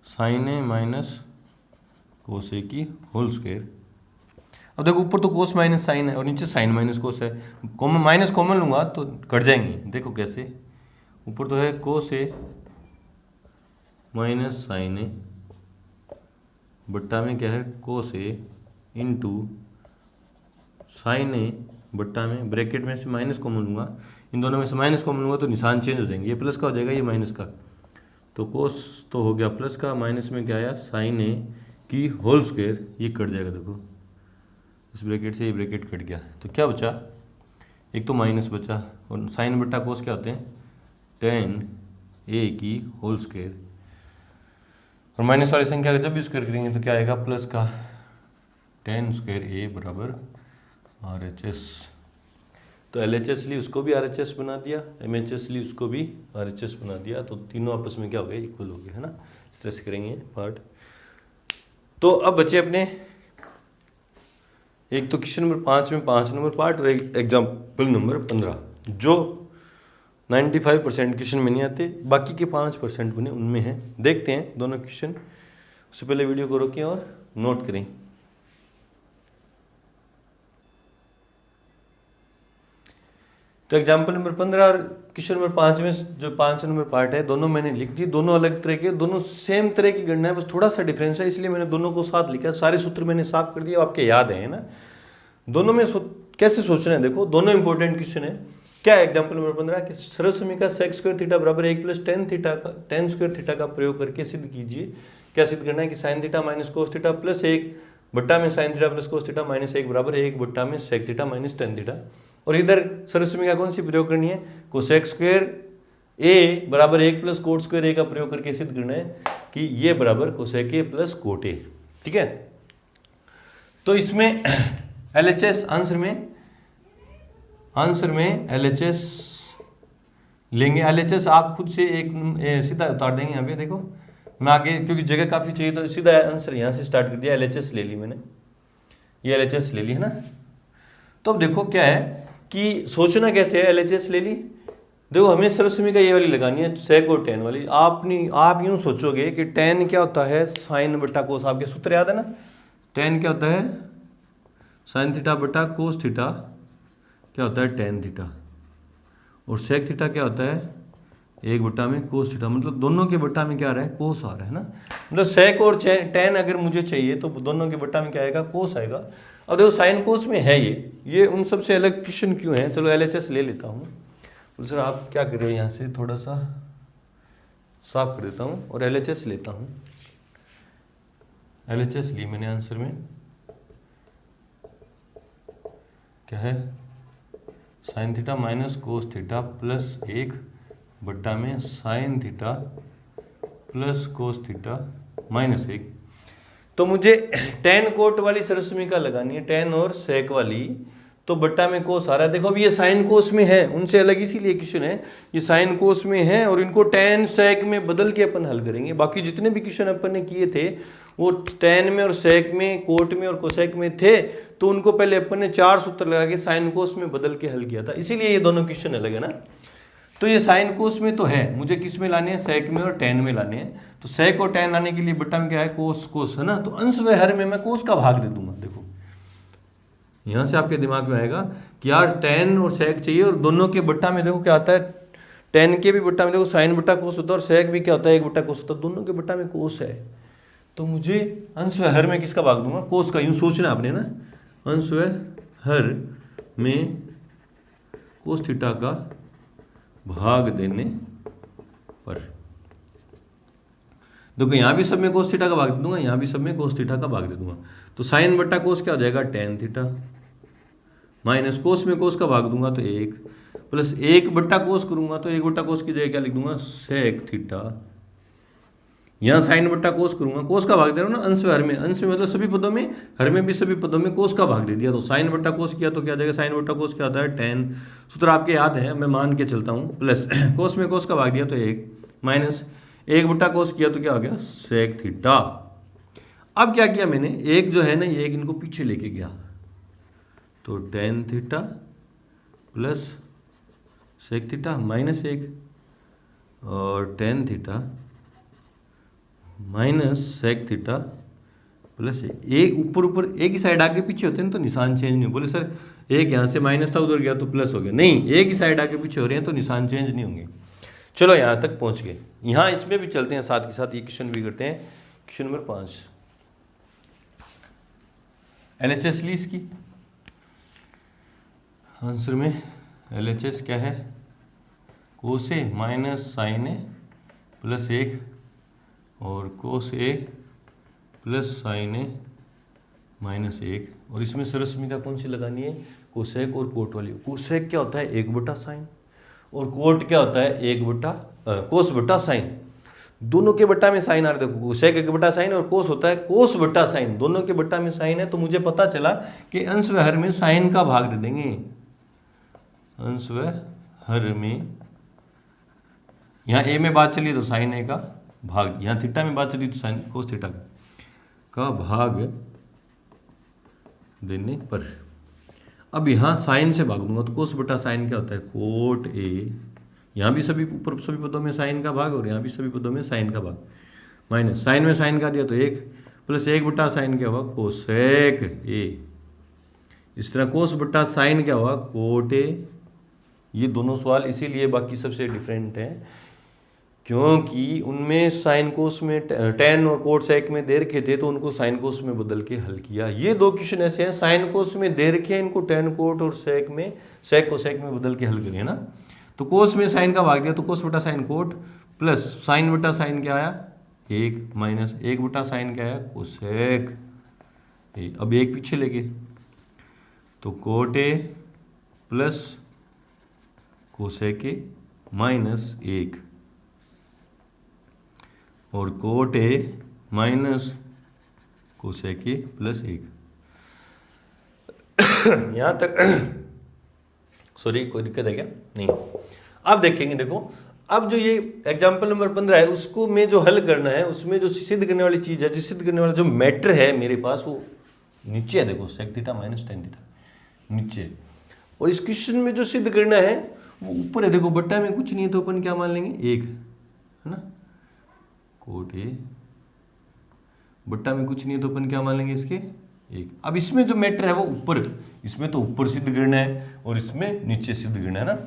साइन ए माइनस कोस ए की होल स्क्वायर। अब देखो ऊपर तो कोस माइनस साइन है और नीचे साइन माइनस कोस है, कॉमन माइनस कॉमन लूंगा तो कट जाएंगे। देखो कैसे, ऊपर तो है कोस ए माइनस साइन ए बट्टा में क्या है कोस ए इंटू साइन ए बट्टा में, ब्रैकेट में से माइनस कॉमन लूंगा, इन दोनों में से माइनस कॉमन लूंगा तो निशान चेंज हो जाएंगे, ये प्लस का हो जाएगा, ये माइनस का। तो कोस तो हो गया प्लस का, माइनस में क्या आया साइन ए की होल स्क्वायर, ये कट जाएगा। देखो इस ब्रैकेट से ये ब्रैकेट कट गया, तो क्या बचा, एक तो माइनस बचा, और साइन बट्टा कोस क्या होते हैं, टेन ए की होल स्क्वायर। और माइनस वाली संख्या का जब भी स्क्वायर करेंगे तो क्या आएगा, प्लस का टेन स्क्वायर ए बराबर RHS। तो LHS ली, उसको भी RHS बना दिया, MHS ली, उसको भी RHS बना दिया, तो तीनों आपस में क्या हो गए, इक्वल हो गए, है ना। इस तरह से करेंगे पार्ट। तो अब बचे अपने एक तो क्वेश्चन नंबर 5 में 5 नंबर पार्ट, और एग्जाम्पल नंबर 15, जो 95% क्वेश्चन में नहीं आते, बाकी के 5% बने उनमें हैं। देखते हैं दोनों क्वेश्चन। उससे पहले वीडियो को रोकें और नोट करें। तो एग्जाम्पल नंबर 15 और क्वेश्चन नंबर 5 में जो 5 नंबर पार्ट है, दोनों मैंने लिख दिए। दोनों अलग तरह के, दोनों सेम तरह की गणना है, बस थोड़ा सा डिफरेंस है, इसलिए मैंने दोनों को साथ लिखा। सारे सूत्र मैंने साफ कर दिए, आपके याद है ना। दोनों में कैसे सोचना है, देखो दोनों इंपॉर्टेंट क्वेश्चन है। क्या है एग्जाम्पल नंबर 15 कि सरल समीकरण सेक स्क्वायर थीटा बराबर 1 + tan थीटा का tan स्क्वायर थीटा का प्रयोग करके सिद्ध कीजिए। क्या सिद्ध करना है कि sine theta minus cos theta plus 1 बट्टा में sine theta plus cos theta minus 1 बराबर 1 बट्टा में sec theta minus tan theta. और इधर सरल समीकरण कौन सी प्रयोग करनी है, कोसेक स्क्वायर ए बराबर 1 + कोट स्क्वायर ए का प्रयोग करके सिद्ध करना है कि ये बराबर कोसेक ए प्लस कोट ए। ठीक है, तो इसमें LHS आंसर में LHS लेंगे। LHS आप खुद से एक सीधा उतार देंगे यहाँ पे, देखो मैं आगे क्योंकि जगह काफ़ी चाहिए तो सीधा आंसर यहाँ से स्टार्ट कर दिया। LHS ले ली मैंने, ये LHS ले ली है ना। तो अब देखो क्या है कि सोचना कैसे है, LHS ले ली, देखो हमें सरल समीकरण ये वाली लगानी है, सेक और tan वाली। आप यूँ सोचोगे कि tan क्या होता है, साइन बट्टा कोस, आपके सूत्र याद है ना। tan क्या होता है, साइन थीटा बट्टा कोस थीटा क्या होता है tan थीटा, और सेक थीटा क्या होता है 1 बट्टा में कोस थीटा। मतलब दोनों के बट्टा में क्या आ रहा है, कोस आ रहा है ना। मतलब सेक और tan अगर मुझे चाहिए तो दोनों के बट्टा में क्या आएगा, कोस आएगा। अब देखो साइन कोस में है ये उन सबसे अलग क्वेश्चन क्यों है। चलो LHS ले लेता हूँ। तो सर आप क्या कर रहे हो, यहाँ से थोड़ा सा साफ कर देता हूँ और LHS लेता हूँ। LHS ली मैंने, आंसर में क्या है, sign theta minus cos theta plus 1 बट्टा में sine theta plus cos theta minus 1। तो मुझे टेन कोट वाली सरसमीका लगानी है, टेन और सेक वाली, तो बट्टा में कोस आ रहा है। देखो अभी ये साइन कोस में है, उनसे अलग इसीलिए क्वेश्चन है, ये साइन कोस में है और इनको टेन सेक में बदल के अपन हल करेंगे। बाकी जितने भी क्वेश्चन अपन ने किए थे वो टेन में और सेक में, कोट में और कोसेक में थे, तो उनको पहले अपन ने 4 सूत्र लगा के साइन कोस में बदल के हल किया था, इसीलिए ये दोनों क्वेश्चन अलग है ना। तो ये साइन कोस में तो है, मुझे किस में लाने हैं, सेक में और टेन में लाने हैं। तो सेक और टेन लाने के लिए बट्टा में क्या है, कोस कोस है ना, तो अंश व हर में मैं कोस का भाग दे दूंगा। देखो यहां से आपके दिमाग में आएगा कि यार टेन और सेक चाहिए, और दोनों के बट्टा में देखो क्या आता है, टेन के भी बट्टा में देखो साइन बट्टा कोस होता है, और सेक भी क्या होता है, एक बट्टा कोस होता है, दोनों के बट्टा में कोस है। तो मुझे अंश व हर में किसका भाग दूंगा, कोस का। यूं सोचना आपने ना, अंश व हर में कोस थीटा का भाग देने पर। देखो यहां भी सब में कोस थीटा का भाग दे दूंगा, यहां भी सब में कोस थीटा का भाग दे दूंगा। तो साइन बट्टा कोस क्या हो जाएगा, टेन थीटा, माइनस कोस में कोस का भाग दूंगा तो 1, प्लस 1 बट्टा कोस करूंगा तो 1 बट्टा कोस की जगह क्या लिख दूंगा, सेक थीटा। यहां साइन बट्टा कोस करूंगा, कोस का भाग दे रहा हूं ना अंश में हर में, अंश में मतलब सभी पदों में, हर में भी सभी पदों में कोस का भाग दे दिया। तो साइन बट्टा कोस किया तो क्या जाएगा, साइन बट्टा कोस क्या होता है, टेन, सूत्र आपके याद है, मैं मान के चलता हूं, प्लस कोस में कोस का भाग दिया तो 1, माइनस 1 बट्टा कोस किया तो क्या हो गया, सेक थीटा। अब क्या किया मैंने, एक जो है ना, ये एक इनको पीछे लेके गया, तो tan theta plus sec theta minus 1, और tan theta minus sec theta plus 1। एक ऊपर ऊपर एक ही साइड आगे पीछे होते हैं तो निशान चेंज नहीं। बोले सर एक यहाँ से माइनस था उधर गया तो प्लस हो गया, नहीं, एक ही साइड आगे पीछे हो रहे हैं तो निशान चेंज नहीं होंगे। चलो यहाँ तक पहुँच गए, यहाँ इसमें भी चलते हैं साथ के साथ, ये क्वेश्चन भी करते हैं। क्वेश्चन नंबर 5 LHS ली इसकी, आंसर में LHS क्या है, कोस ए माइनस साइन ए प्लस 1 और कोस a plus sign A minus 1, और इसमें सरसमीका कौन सी लगानी है, कोसेक और कोट वाली। कोसेक क्या होता है, 1 बटा साइन, और कोट क्या होता है, 1 बटा कोस बटा साइन। दोनों के बट्टा में साइन आ रहा है, कोसेक 1 बटा साइन और कोस होता है कोस बटा साइन, दोनों के बट्टा में साइन है। तो मुझे पता चला कि अंश व हर में साइन का भाग दे देंगे, अंश व हर में, यहाँ ए में बात चली तो साइन ए का भाग, यहाँ थीटा में बात चली तो साइन कोस थीटा का भाग देने पर। अब यहाँ साइन से भाग दूंगा तो कोस बटा साइन क्या होता है, कोट ए, यहाँ भी सभी ऊपर सभी पदों में साइन का भाग और यहाँ भी सभी पदों में साइन का भाग, माइनस साइन में साइन का दिया तो 1, प्लस 1 बटा साइन क्या हुआ, कोसेक ए। इस तरह कोस बटा साइन क्या हुआ, कोट ए। ये दोनों सवाल इसीलिए बाकी सबसे डिफरेंट हैं क्योंकि उनमें साइन कोस में टेन और कोट सेक में दे रखे थे तो उनको साइन कोस में बदल के हल किया। ये 2 क्वेश्चन ऐसे हैं साइन कोस में दे रखे, इनको टेन कोट और सेक में, सेक को सेक में बदल के हल करिए ना। तो कोस में साइन का भाग दिया तो कोस बटा साइन कोट, प्लस साइन बटा साइन क्या आया 1, माइनस 1 बटा साइन क्या आया कोसेक। अब 1 पीछे लेके तो coat A plus cosec A minus 1, और coat A minus cosec A plus 1। यहां तक सॉरी कोई दिक्कत है क्या, नहीं। अब देखेंगे, देखो अब जो ये एग्जाम्पल नंबर 15 है उसको में जो हल करना है, उसमें जो सिद्ध करने वाली चीज है, जो सिद्ध करने वाला जो मैटर है मेरे पास वो नीचे है। देखो sec theta minus ten theta नीचे, और इस क्वेश्चन में जो सिद्ध करना है वो ऊपर है। देखो बट्टा में कुछ नहीं है तो अपन क्या मान लेंगे 1, है ना, कोट ए, बट्टा में कुछ नहीं है तो अपन क्या मान लेंगे इसके 1। अब इसमें जो मैटर है वो ऊपर, इसमें तो ऊपर सिद्ध करना है और इसमें नीचे सिद्ध करना है ना।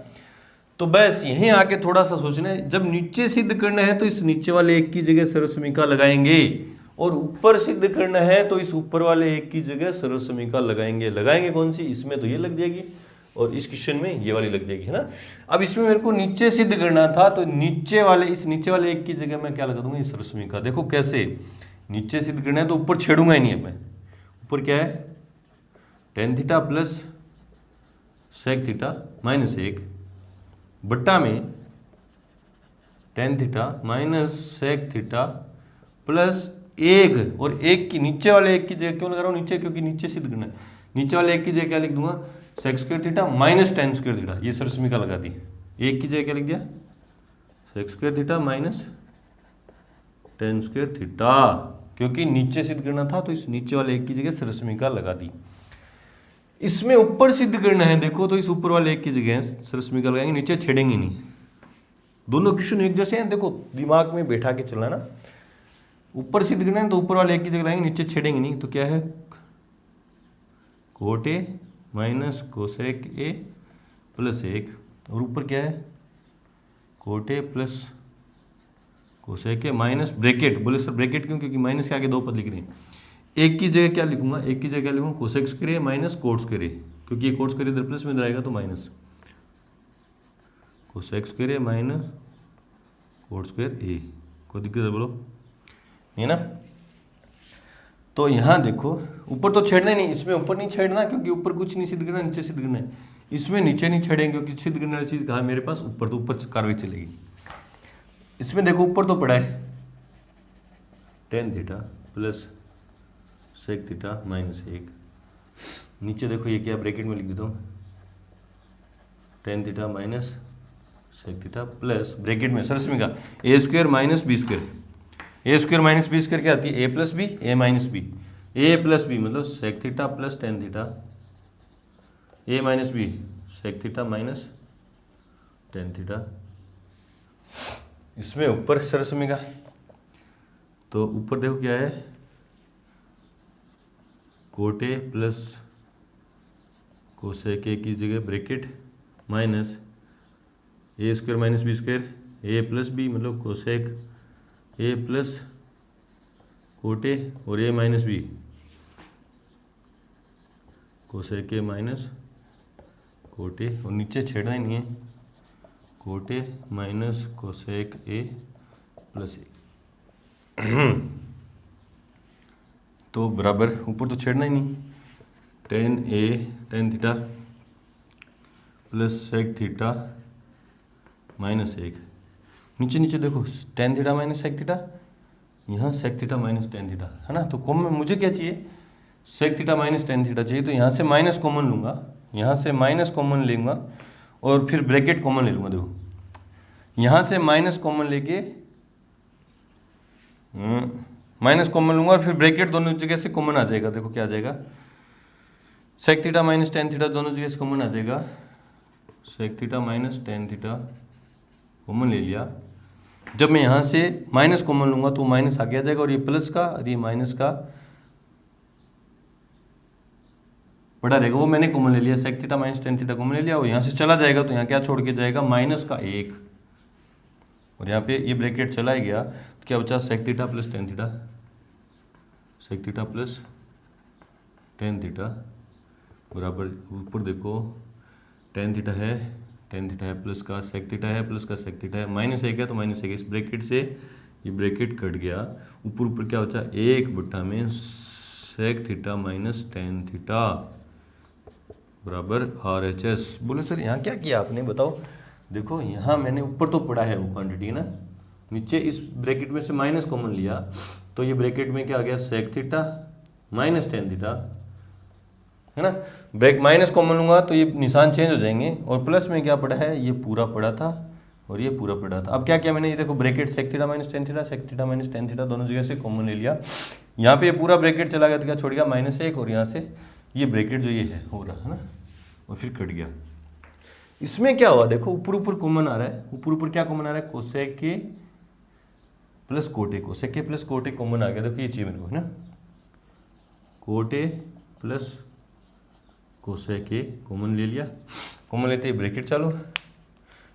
तो बस यहीं आके थोड़ा सा सोचना है, जब नीचे सिद्ध करना है तो इस नीचे वाले 1 की जगह सरसमीका लगाएंगे, और ऊपर सिद्ध करना है तो इस ऊपर वाले 1 की जगह सरसमीका लगाएंगे। लगाएंगे कौन सी, इसमें तो ये लग जाएगी और इस क्वेश्चन में ये वाली लग जाएगी, है ना। अब इसमें मेरे को नीचे सिद्ध करना था तो नीचे वाले, इस नीचे वाले 1 की जगह मैं क्या लगा दूंगा, इस सरसमीका। देखो कैसे नीचे सिद्ध करना है तो ऊपर छेड़ूंगा ही नहीं है मैं, ऊपर क्या है tan theta plus sec theta minus 1, बट्टा में tan theta minus sec theta plus एक, और एक की नीचे वाले एक की जगह क्यों लगा रहा हूँ नीचे, क्योंकि नीचे सिद्ध करना है। नीचे वाले एक की जगह क्या लिख दूंगा, sec square theta minus tan square theta, ये सरसमिका लगा दी। एक की जगह क्या लिख दिया, sec square theta minus tan square theta, क्योंकि नीचे सिद्ध करना था तो इस नीचे वाले एक की जगह सरसमिका लगा दी। इसमें ऊपर सिद्ध करना है देखो, तो इस ऊपर वाले एक की जगह सरसमिका लगाएंगे, नीचे छेड़ेंगे नहीं। दोनों क्वेश्चन एक जैसे हैं, देखो दिमाग में बैठा के चलना ना। ऊपर सिद्ध करना है तो ऊपर वाले एक की जगह लगाएंगे, नीचे छेड़ेंगे नहीं। तो क्या है, cot A minus cosec A plus एक, और ऊपर क्या है, cot A plus cosec A minus bracket. बोले सर ब्रैकेट क्यों, क्योंकि माइनस के आगे दो पद लिख रहे हैं। एक की जगह क्या लिखूंगा, एक की जगह क्या लिखूंगा, कोसेक स्क्वायर ए माइनस कोट स्क्वायर ए, क्योंकि ये कोट स्क्वायर इधर प्लस में इधर आएगा तो माइनस, कोसेक स्क्वायर ए माइनस कोट स्क्वायर ए। कोई दिक्कत है बोलो, है ना। तो यहाँ देखो ऊपर तो छेड़ना ही नहीं, इसमें ऊपर नहीं छेड़ना क्योंकि ऊपर कुछ नहीं सिद्ध करना, नीचे सिद्ध करना है। इसमें नीचे नहीं छेड़ेंगे क्योंकि सिद्ध करने वाली चीज़ कहाँ है मेरे पास, ऊपर, तो ऊपर कार्रवाई चलेगी। इसमें देखो ऊपर तो पड़ा है tan theta plus sec theta minus एक, नीचे देखो ये क्या, ब्रैकेट में लिख देता हूँ, tan theta minus sec theta plus bracket में सरसमिका A square minus B square. A square minus B square क्या आती है, A plus B A minus B, A plus B मतलब sec theta plus tan theta, A minus B sec theta minus ten theta. इसमें ऊपर सरसमिका, तो ऊपर देखो क्या है, कोट ए प्लस कोसेक ए की जगह bracket minus A square minus B square, A plus B मतलब cosec A plus cot A, और A minus B cosec A minus cot A, और नीचे छेड़ना ही नहीं है, cot A minus cosec A plus A. तो बराबर, ऊपर तो छेड़ना ही नहीं, tan theta plus sec theta minus एक, नीचे नीचे देखो tan theta minus sec theta, यहाँ sec theta minus ten theta, है ना। तो कॉमन मुझे क्या चाहिए, sec theta minus tan theta चाहिए, तो यहाँ से माइनस कॉमन लूँगा, यहाँ से माइनस कॉमन लूँगा और फिर ब्रैकेट कॉमन ले लूँगा। देखो यहाँ से माइनस कॉमन लेके माइनस कॉमन लूँगा और फिर ब्रैकेट दोनों जगह से कॉमन आ जाएगा। देखो क्या आ जाएगा, sec theta minus ten theta दोनों जगह से कॉमन आ जाएगा, sec theta minus ten theta common ले लिया। जब मैं यहाँ से माइनस कॉमन लूँगा तो माइनस आगे आ जाएगा, और ये प्लस का और ये माइनस का बड़ा रहेगा, वो मैंने कॉमन ले लिया, sec theta minus ten theta common ले लिया, और यहाँ से चला जाएगा तो यहाँ क्या छोड़ के जाएगा, माइनस का एक, और यहाँ पे ये ब्रैकेट चला ही गया तो क्या बचा, sec theta plus tan theta, sec theta plus tan theta बराबर, ऊपर देखो टेन थीटा है प्लस का सेक थीटा है प्लस का सेक थीटा है, माइनस एक है तो माइनस एक, इस ब्रैकेट से ये ब्रैकेट कट गया, ऊपर ऊपर क्या बचा, एक बट्टा में sec theta minus ten theta बराबर RHS। बोले सर यहाँ क्या किया आपने, बताओ। देखो यहाँ मैंने ऊपर तो पढ़ा है वो क्वांटिटी ना, नीचे इस ब्रैकेट में से माइनस कॉमन लिया तो ये ब्रैकेट में क्या आ गया, sec theta minus ten theta, है ना। ब्रैक माइनस कॉमन लूंगा तो ये निशान चेंज हो जाएंगे, और प्लस में क्या पड़ा है, ये पूरा पड़ा था और ये पूरा पड़ा था। अब क्या किया मैंने, ये देखो bracket sec theta minus ten theta, sec theta minus ten theta दोनों जगह से कॉमन ले लिया। यहाँ पे ये पूरा ब्रैकेट चला गया तो क्या छोड़ गया, माइनस एक, और यहाँ से ये ब्रैकेट जो ये है हो रहा है ना, और फिर कट गया। इसमें क्या हुआ, देखो ऊपर ऊपर कॉमन आ रहा है, ऊपर ऊपर क्या कॉमन आ रहा है, कोसेक के प्लस कोटे, कोसेक के प्लस कोटे कॉमन आ गया। देखो ये चाहिए मेरे को, है ना, कोटे प्लस कोसेक के कॉमन ले लिया, कॉमन लेते ही ब्रैकेट चालू,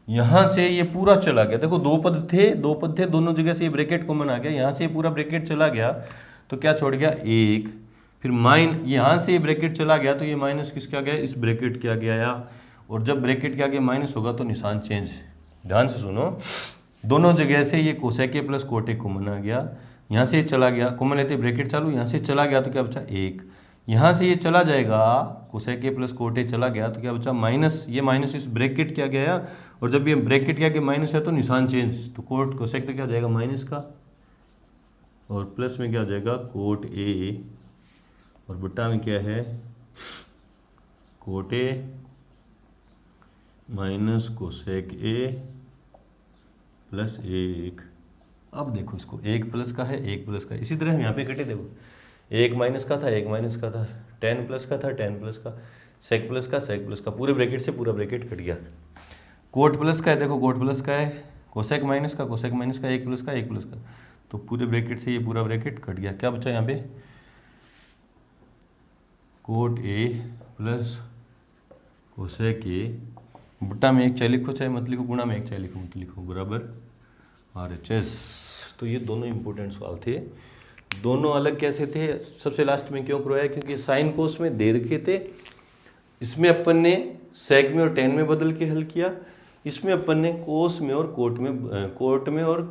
यहाँ से ये पूरा चला गया। देखो दो पद थे दोनों जगह से ये ब्रैकेट कॉमन आ गया, यहाँ से ये पूरा ब्रैकेट चला गया तो क्या छोड़ गया, एक, फिर यहाँ से ये ब्रैकेट चला गया तो ये माइनस किसके आ गया, इस ब्रैकेट के आगे आया, और जब ब्रैकेट के आगे माइनस होगा तो निशान चेंज। ध्यान से सुनो, दोनों जगह से ये कोसेक के प्लस कोटे कॉमन आ गया, यहाँ से चला गया, कॉमन लेते ब्रैकेट चालू, यहाँ से चला गया तो क्या बचा, एक, यहाँ से ये चला जाएगा, कोसेक ए प्लस कोट ए चला गया तो क्या बचा माइनस, ये माइनस इस ब्रैकेट क्या गया, और जब ये ब्रैकेट क्या कि माइनस है तो निशान चेंज, तो कोट कोसेक तो क्या हो जाएगा माइनस का, और प्लस में क्या हो जाएगा कोट ए, और बटा में क्या है cot A minus cosec A plus 1। अब देखो इसको, एक प्लस का है एक प्लस का, इसी तरह हम यहाँ पे कटे, देखो एक माइनस का था एक माइनस का था, 10 प्लस का था 10 प्लस का, सेक प्लस का सेक प्लस का, पूरे ब्रैकेट से पूरा ब्रैकेट कट गया। कोट प्लस का है, देखो कोट प्लस का है, कोसेक माइनस का कोसेक माइनस का, एक प्लस का एक प्लस का, तो पूरे ब्रैकेट से ये पूरा ब्रैकेट कट गया। क्या बचा यहाँ पे कोट ए प्लस कोसेक ए, बटा में एक चाहे लिखो चाहे मत लिखो, गुणा में एक चाहे लिखो मत लिखो, बराबर RHS। तो ये दोनों इंपॉर्टेंट सवाल थे, दोनों अलग कैसे थे, सबसे लास्ट में क्यों करवाया, क्योंकि साइन कोस में दे रखे थे, इसमें अपन ने सेक में और टेन में बदल के हल किया, इसमें अपन ने कोस में और कोट में और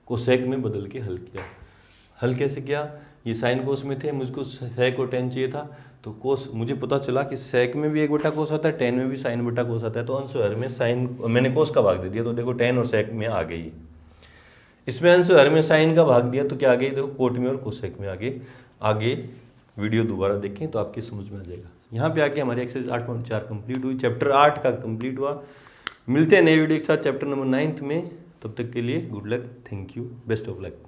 कोसेक में बदल के हल किया। हल कैसे किया, ये साइन कोस में थे, मुझको सेक और टेन चाहिए था, तो कोस मुझे पता चला कि सेक में भी एक बटा कोस आता है, टेन में भी साइन बटा कोस आता है, तो अंश हर में साइन मैंने कोस का भाग दे दिया, तो देखो टेन और सेक में आ गई। इसमें अंश हर में साइन का भाग दिया तो क्या आ गई, देखो कोट में और कोसेक में आगे वीडियो दोबारा देखें तो आपकी समझ में आ जाएगा। यहाँ पे आके हमारी एक्सरसाइज 8.4 कंप्लीट हुई, चैप्टर 8 का कंप्लीट हुआ। मिलते हैं नए वीडियो के साथ चैप्टर नंबर 9 में, तब तक के लिए good luck, thank you, best of luck.